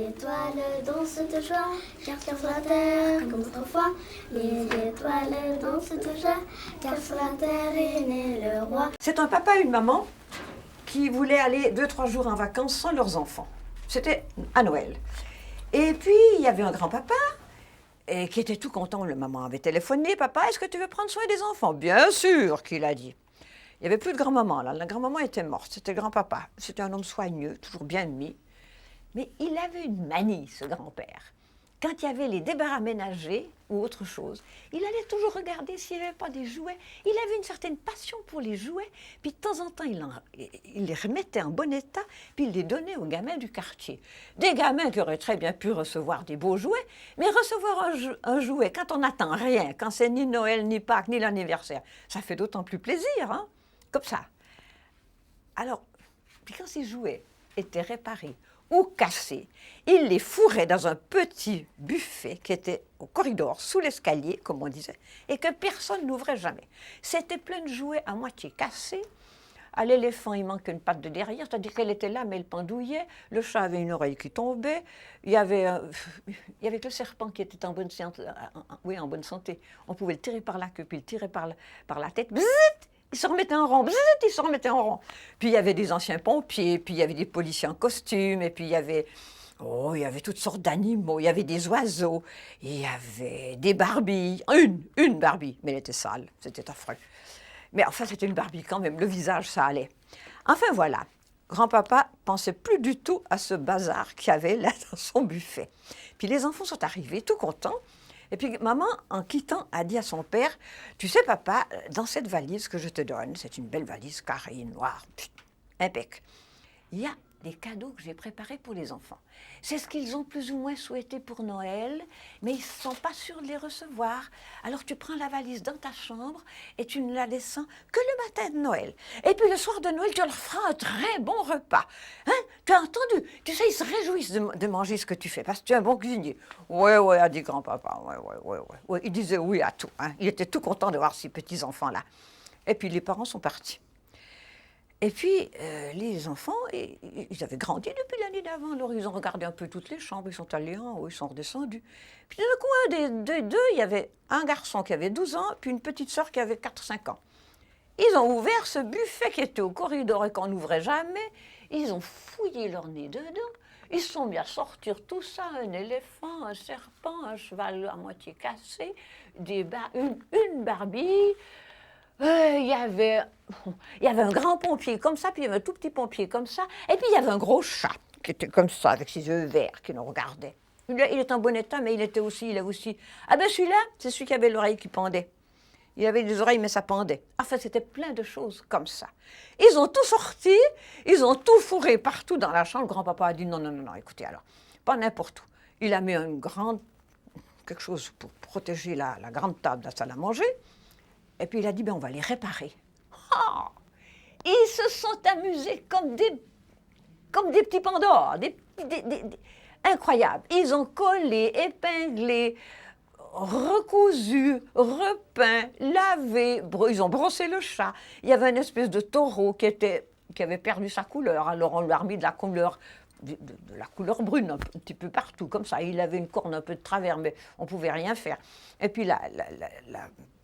étoiles dansent de joie, car sur la terre, comme autrefois. Les étoiles dansent de joie, car sur la terre est né le roi. C'est un papa et une maman qui voulaient aller 2-3 jours en vacances sans leurs enfants. C'était à Noël. Et puis, il y avait un grand-papa qui était tout content. La maman avait téléphoné. « Papa, est-ce que tu veux prendre soin des enfants ?»« Bien sûr !» qu'il a dit. Il n'y avait plus de grand-maman, là. La grand-maman était morte. C'était le grand-papa. C'était un homme soigneux, toujours bien mis. Mais il avait une manie, ce grand-père. Quand il y avait les débarras ménagers ou autre chose, il allait toujours regarder s'il n'y avait pas des jouets. Il avait une certaine passion pour les jouets, puis de temps en temps, il les remettait en bon état, puis il les donnait aux gamins du quartier. Des gamins qui auraient très bien pu recevoir des beaux jouets, mais recevoir un jouet quand on n'attend rien, quand c'est ni Noël, ni Pâques, ni l'anniversaire, ça fait d'autant plus plaisir, hein, comme ça. Alors, puis quand ces jouets étaient réparés, ou cassés. Il les fourrait dans un petit buffet qui était au corridor, sous l'escalier, comme on disait, et que personne n'ouvrait jamais. C'était plein de jouets à moitié cassés. À l'éléphant, il manquait une patte de derrière, c'est-à-dire qu'elle était là, mais elle pendouillait. Le chat avait une oreille qui tombait. Il y avait que le serpent qui était en bonne santé. On pouvait le tirer par la queue, puis le tirer par la tête. Bzzzt, il se remettait en rond, bzzzt, il se remettait en rond. Puis il y avait des anciens pompiers, puis il y avait des policiers en costume, et puis il y avait toutes sortes d'animaux, il y avait des oiseaux, il y avait des Barbies, une Barbie, mais elle était sale, c'était affreux. Mais enfin, c'était une Barbie quand même, le visage, ça allait. Enfin voilà, grand-papa pensait plus du tout à ce bazar qu'il y avait là dans son buffet. Puis les enfants sont arrivés, tout contents. Et puis maman, en quittant, a dit à son père, « Tu sais, papa, dans cette valise que je te donne, c'est une belle valise carrée, noire, impec, il y a des cadeaux que j'ai préparés pour les enfants. C'est ce qu'ils ont plus ou moins souhaité pour Noël, mais ils ne sont pas sûrs de les recevoir. Alors tu prends la valise dans ta chambre et tu ne la descends que le matin de Noël. Et puis le soir de Noël, tu leur feras un très bon repas. Hein? Tu as entendu? Tu sais, ils se réjouissent de manger ce que tu fais parce que tu es un bon cuisinier. »« Ouais, a dit grand-papa. Ouais. Il disait oui à tout. Hein? Il était tout content de voir ces petits-enfants-là. Et puis les parents sont partis. Et puis, les enfants, ils avaient grandi depuis l'année d'avant, alors ils ont regardé un peu toutes les chambres, ils sont allés en haut, ils sont redescendus. Puis d'un coup, un d'eux, il y avait un garçon qui avait 12 ans, puis une petite sœur qui avait 4-5 ans. Ils ont ouvert ce buffet qui était au corridor et qu'on n'ouvrait jamais, ils ont fouillé leur nez dedans, ils se sont mis à sortir tout ça, un éléphant, un serpent, un cheval à moitié cassé, une Barbie. Il y avait un grand pompier comme ça, puis il y avait un tout petit pompier comme ça, et puis il y avait un gros chat qui était comme ça, avec ses yeux verts, qui nous regardait. Il est en bon état, mais il avait aussi... Ah ben celui-là, c'est celui qui avait l'oreille qui pendait. Il avait des oreilles, mais ça pendait. Enfin, c'était plein de choses comme ça. Ils ont tout sorti, ils ont tout fourré partout dans la chambre. Le grand-papa a dit non, écoutez alors, pas n'importe où. Il a mis quelque chose pour protéger la grande table de la salle à manger. Et puis il a dit, on va les réparer. Oh, ils se sont amusés comme des petits pandas, incroyables. Ils ont collé, épinglé, recousu, repeint, lavé, ils ont brossé le chat. Il y avait une espèce de taureau qui avait perdu sa couleur, alors on lui a remis de la couleur brune un petit peu partout, comme ça. Il avait une corne un peu de travers, mais on ne pouvait rien faire. Et puis la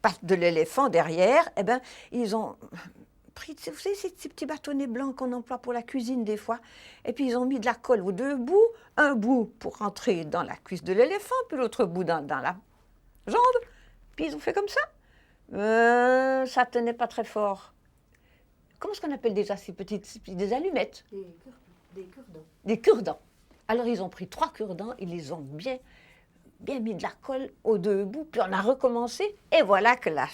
patte de l'éléphant derrière, ils ont pris, vous savez, ces petits bâtonnets blancs qu'on emploie pour la cuisine des fois, et puis ils ont mis de la colle aux deux bouts, un bout pour rentrer dans la cuisse de l'éléphant, puis l'autre bout dans la jambe, puis ils ont fait comme ça. Ça tenait pas très fort. Comment est-ce qu'on appelle déjà ces petites, des allumettes? Des cure-dents. Des cure-dents. Alors ils ont pris 3 cure-dents, ils les ont bien mis de la colle aux deux bouts, puis on a recommencé, et voilà que la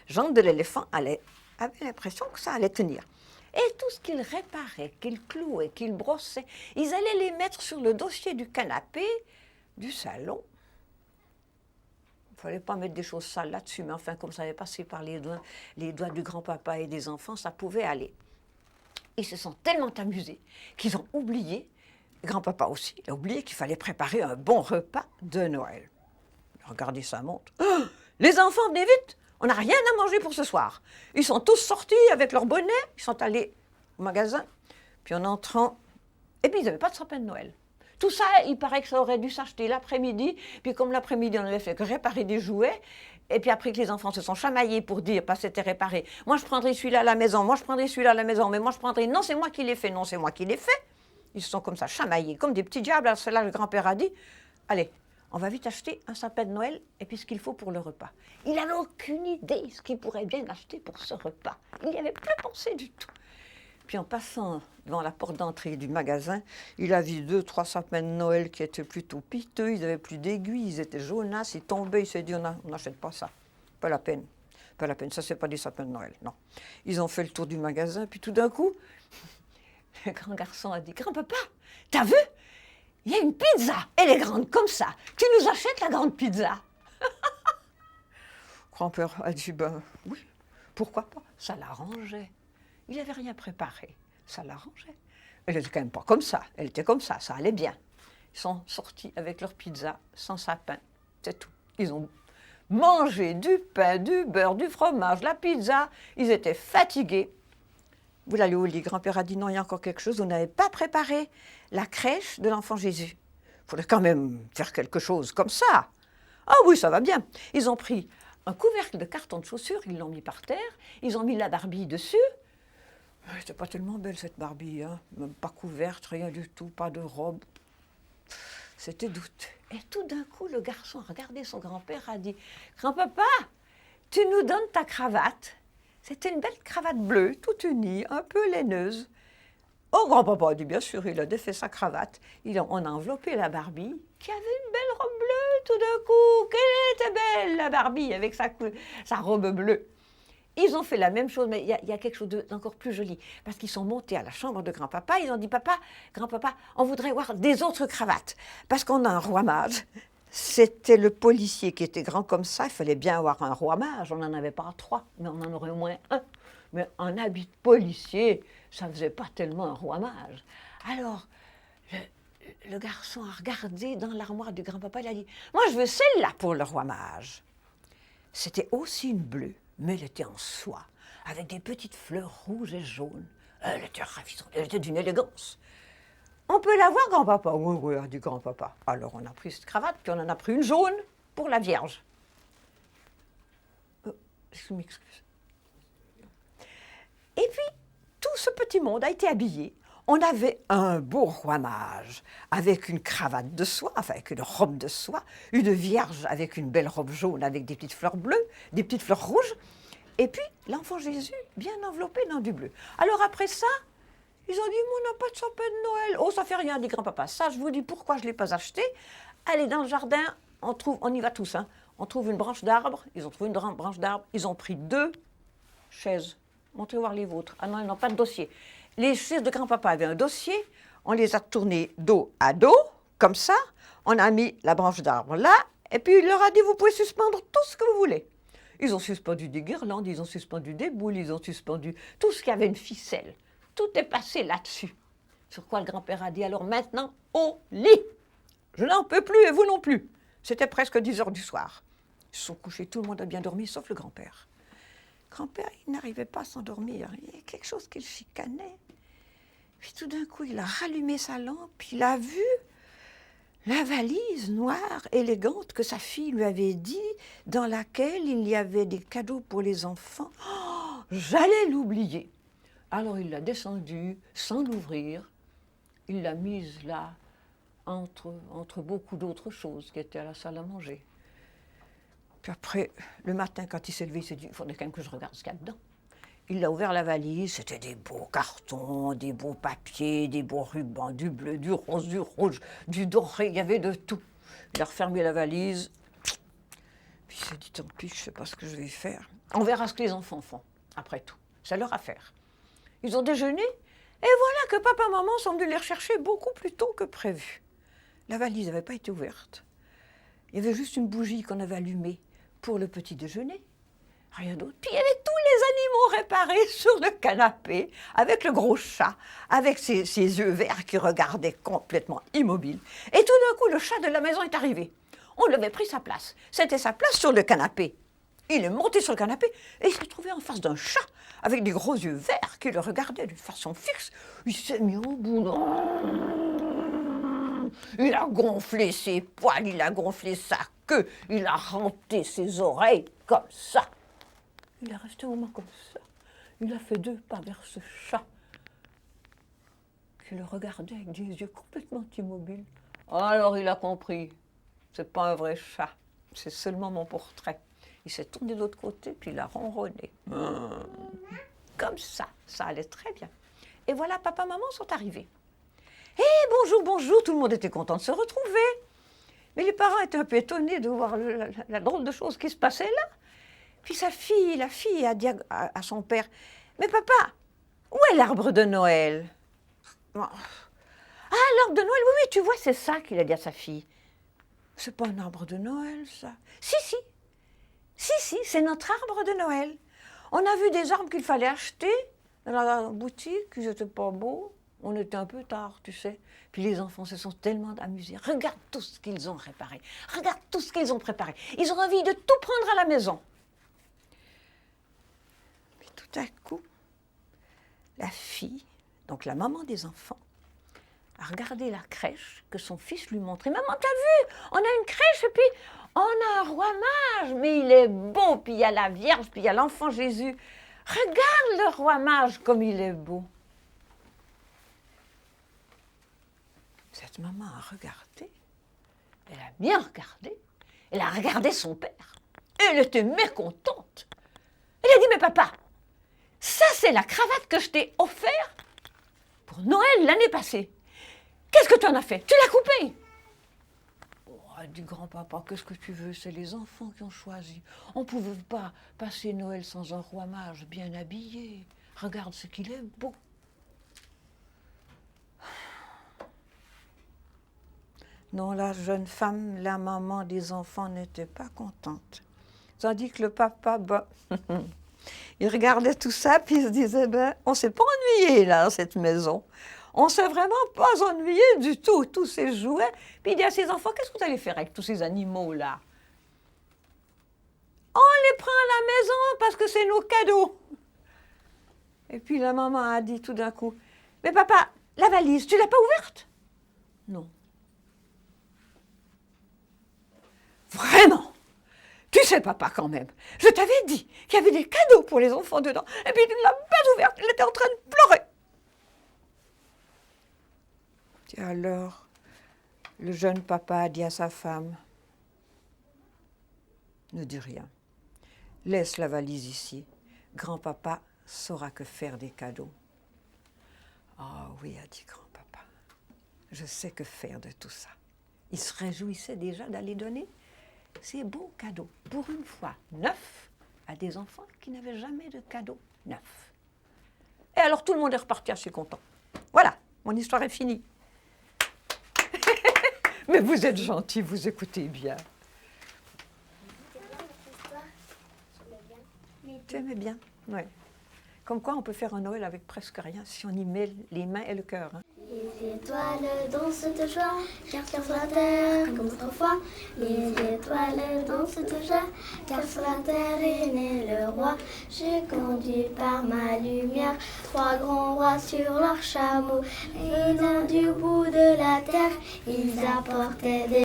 jambe de l'éléphant avait l'impression que ça allait tenir. Et tout ce qu'ils réparaient, qu'ils clouaient, qu'ils brossaient, ils allaient les mettre sur le dossier du canapé du salon. Il ne fallait pas mettre des choses sales là-dessus, mais enfin, comme ça avait passé par les doigts du grand-papa et des enfants, ça pouvait aller. Ils se sont tellement amusés qu'ils ont oublié, grand-papa aussi, il a oublié qu'il fallait préparer un bon repas de Noël. Regardez sa montre. Oh, les enfants, venez vite, on n'a rien à manger pour ce soir. Ils sont tous sortis avec leur bonnet, ils sont allés au magasin, puis en entrant, et puis ils n'avaient pas de sapin de Noël. Tout ça, il paraît que ça aurait dû s'acheter l'après-midi. Puis comme l'après-midi, on avait fait que réparer des jouets. Et puis après que les enfants se sont chamaillés pour dire, parce que c'était réparé, moi je prendrai celui-là à la maison, moi je prendrai celui-là à la maison, mais moi je prendrai, non c'est moi qui l'ai fait, non c'est moi qui l'ai fait. Ils se sont comme ça chamaillés, comme des petits diables. Alors cela, le grand-père a dit, allez, on va vite acheter un sapin de Noël et puis ce qu'il faut pour le repas. Il n'avait aucune idée ce qu'il pourrait bien acheter pour ce repas. Il n'y avait plus pensé du tout. Puis en passant devant la porte d'entrée du magasin, il a vu 2-3 sapins de Noël qui étaient plutôt piteux, ils n'avaient plus d'aiguilles, ils étaient jaunasses, ils tombaient, il s'est dit, on n'achète pas ça. Pas la peine. Pas la peine, ça c'est pas des sapins de Noël, non. Ils ont fait le tour du magasin, puis tout d'un coup, le grand garçon a dit, grand-papa, t'as vu? Il y a une pizza, elle est grande comme ça. Tu nous achètes la grande pizza? Grand-père a dit, ben oui, pourquoi pas? Ça l'arrangeait. Il n'avait rien préparé, ça l'arrangeait. Elle n'était quand même pas comme ça, elle était comme ça allait bien. Ils sont sortis avec leur pizza, sans sapin, c'est tout. Ils ont mangé du pain, du beurre, du fromage, la pizza, ils étaient fatigués. Vous l'allez au lit, grand-père a dit non, il y a encore quelque chose, vous n'avez pas préparé la crèche de l'enfant Jésus. Il faudrait quand même faire quelque chose comme ça. Ah oui, ça va bien. Ils ont pris un couvercle de carton de chaussures, ils l'ont mis par terre, ils ont mis la Barbie dessus. Elle n'était pas tellement belle cette Barbie, hein. Même pas couverte, rien du tout, pas de robe. C'était doute. Et tout d'un coup, le garçon a regardé son grand-père, a dit « Grand-papa, tu nous donnes ta cravate ?» C'était une belle cravate bleue, toute unie, un peu laineuse. Oh, grand-papa a dit, bien sûr, il a défait sa cravate. On a enveloppé la Barbie, qui avait une belle robe bleue tout d'un coup. Qu'elle était belle, la Barbie, avec sa robe bleue. Ils ont fait la même chose, mais il y a quelque chose d'encore plus joli. Parce qu'ils sont montés à la chambre de grand-papa, ils ont dit, papa, grand-papa, on voudrait voir des autres cravates. Parce qu'on a un roi mage. C'était le policier qui était grand comme ça, il fallait bien avoir un roi mage. On n'en avait pas 3, mais on en aurait au moins un. Mais un habit de policier, ça ne faisait pas tellement un roi mage. Alors, le garçon a regardé dans l'armoire du grand-papa, il a dit, moi je veux celle-là pour le roi mage. C'était aussi une bleue, mais elle était en soie, avec des petites fleurs rouges et jaunes. Elle était ravissante, elle était d'une élégance. On peut la voir, grand-papa? Oui, oui, a dit grand-papa. Alors on a pris cette cravate, puis on en a pris une jaune pour la Vierge. Je m'excuse. Et puis, tout ce petit monde a été habillé. On avait un beau roi mage, avec une cravate de soie, enfin avec une robe de soie, une Vierge avec une belle robe jaune, avec des petites fleurs bleues, des petites fleurs rouges, et puis l'enfant Jésus bien enveloppé dans du bleu. Alors après ça, ils ont dit, mais on n'a pas de sapin de Noël. Oh, ça fait rien, dit grand-papa. Ça, je vous dis pourquoi je ne l'ai pas acheté. Allez, dans le jardin, on y va tous. Hein. On trouve une branche d'arbre. Ils ont trouvé une branche d'arbre. Ils ont pris 2 chaises. Montrez voir les vôtres. Ah non, ils n'ont pas de dossier. Les chaises de grand-papa avaient un dossier. On les a tournées dos à dos, comme ça. On a mis la branche d'arbre là. Et puis, il leur a dit, vous pouvez suspendre tout ce que vous voulez. Ils ont suspendu des guirlandes, ils ont suspendu des boules, ils ont suspendu tout ce qui avait une ficelle. Tout est passé là-dessus. Sur quoi le grand-père a dit, alors maintenant, au lit. Je n'en peux plus et vous non plus. C'était presque 10 heures du soir. Ils se sont couchés, tout le monde a bien dormi, sauf le grand-père. Grand-père, il n'arrivait pas à s'endormir. Il y a quelque chose qui le chicanait. Puis tout d'un coup, il a rallumé sa lampe, il a vu la valise noire, élégante, que sa fille lui avait dit, dans laquelle il y avait des cadeaux pour les enfants. Oh, j'allais l'oublier. Alors il l'a descendue sans l'ouvrir, il l'a mise là, entre beaucoup d'autres choses qui étaient à la salle à manger. Puis après, le matin, quand il s'est levé, il s'est dit, il faudrait quand même que je regarde ce qu'il y a dedans. Il a ouvert la valise, c'était des beaux cartons, des beaux papiers, des beaux rubans, du bleu, du rose, du rouge, du doré, il y avait de tout. Il a refermé la valise, puis il s'est dit, tant pis, je ne sais pas ce que je vais faire. On verra ce que les enfants font, après tout. C'est leur affaire. Ils ont déjeuné, et voilà que papa et maman sont venus les rechercher beaucoup plus tôt que prévu. La valise n'avait pas été ouverte. Il y avait juste une bougie qu'on avait allumée pour le petit déjeuner. Rien d'autre. Puis il y avait tous les animaux réparés sur le canapé, avec le gros chat, avec ses yeux verts qui regardaient complètement immobile. Et tout d'un coup, le chat de la maison est arrivé. On lui avait pris sa place. C'était sa place sur le canapé. Il est monté sur le canapé et il s'est trouvé en face d'un chat avec des gros yeux verts qui le regardaient d'une façon fixe. Il s'est mis au bout. Il a gonflé ses poils, il a gonflé sa queue, il a renté ses oreilles comme ça. Il est resté au moins comme ça. Il a fait 2 pas vers ce chat qui le regardait avec des yeux complètement immobiles. Alors il a compris, c'est pas un vrai chat, c'est seulement mon portrait. Il s'est tourné de l'autre côté, puis il a ronronné. Comme ça allait très bien. Et voilà, papa, maman sont arrivés. Et bonjour, bonjour, tout le monde était content de se retrouver. Mais les parents étaient un peu étonnés de voir la drôle de chose qui se passait là. Puis la fille a dit à son père, « Mais papa, où est l'arbre de Noël ?» Ah, l'arbre de Noël, oui, oui, tu vois, c'est ça qu'il a dit à sa fille. « C'est pas un arbre de Noël, ça. »« Si, c'est notre arbre de Noël. On a vu des arbres qu'il fallait acheter dans la boutique, ils n'étaient pas beaux. On était un peu tard, tu sais. Puis les enfants se sont tellement amusés. Regarde tout ce qu'ils ont réparé. Regarde tout ce qu'ils ont préparé. Ils ont envie de tout prendre à la maison. » Mais tout à coup, la fille, donc la maman des enfants, a regardé la crèche que son fils lui montrait. « Maman, t'as vu? On a une crèche et puis on a un roi mage. Mais il est beau. Puis il y a la Vierge, puis il y a l'enfant Jésus. Regarde le roi mage comme il est beau. » Cette maman a regardé, elle a bien regardé, elle a regardé son père. Elle était mécontente. Elle a dit, « Mais papa, ça c'est la cravate que je t'ai offerte pour Noël l'année passée. Qu'est-ce que tu en as fait? Tu l'as coupée ?» Oh, elle dit, « Grand-papa, qu'est-ce que tu veux? C'est les enfants qui ont choisi. On ne pouvait pas passer Noël sans un roi mage bien habillé. Regarde ce qu'il est beau. » Non, la jeune femme, la maman des enfants n'était pas contente. Tandis que le papa, il regardait tout ça, puis il se disait, on ne s'est pas ennuyé là, dans cette maison. On ne s'est vraiment pas ennuyé du tout, tous ces jouets. Puis il dit à ses enfants, qu'est-ce que vous allez faire avec tous ces animaux-là? On les prend à la maison parce que c'est nos cadeaux. Et puis la maman a dit tout d'un coup, mais papa, la valise, tu ne l'as pas ouverte? Non. Vraiment? Tu sais, papa, quand même, je t'avais dit qu'il y avait des cadeaux pour les enfants dedans, et puis tu ne l'as pas ouverte, il était en train de pleurer. Et alors, le jeune papa a dit à sa femme, « Ne dis rien, laisse la valise ici, grand-papa saura que faire des cadeaux. » « Ah oui, a dit grand-papa, je sais que faire de tout ça. » Il se réjouissait déjà d'aller donner ces beaux cadeaux, pour une fois neufs, à des enfants qui n'avaient jamais de cadeaux neufs. Et alors tout le monde est reparti assez content. Voilà, mon histoire est finie. Mais vous êtes gentils, vous écoutez bien. Tu aimais bien? Oui. Comme quoi on peut faire un Noël avec presque rien si on y met les mains et le cœur. Hein. Les étoiles dansent de joie, car sur la terre comme autrefois. Les étoiles dansent de joie, car sur la terre est né le roi. J'ai conduit par ma lumière 3 grands rois sur leurs chameaux. Venant du bout de la terre, ils apportaient des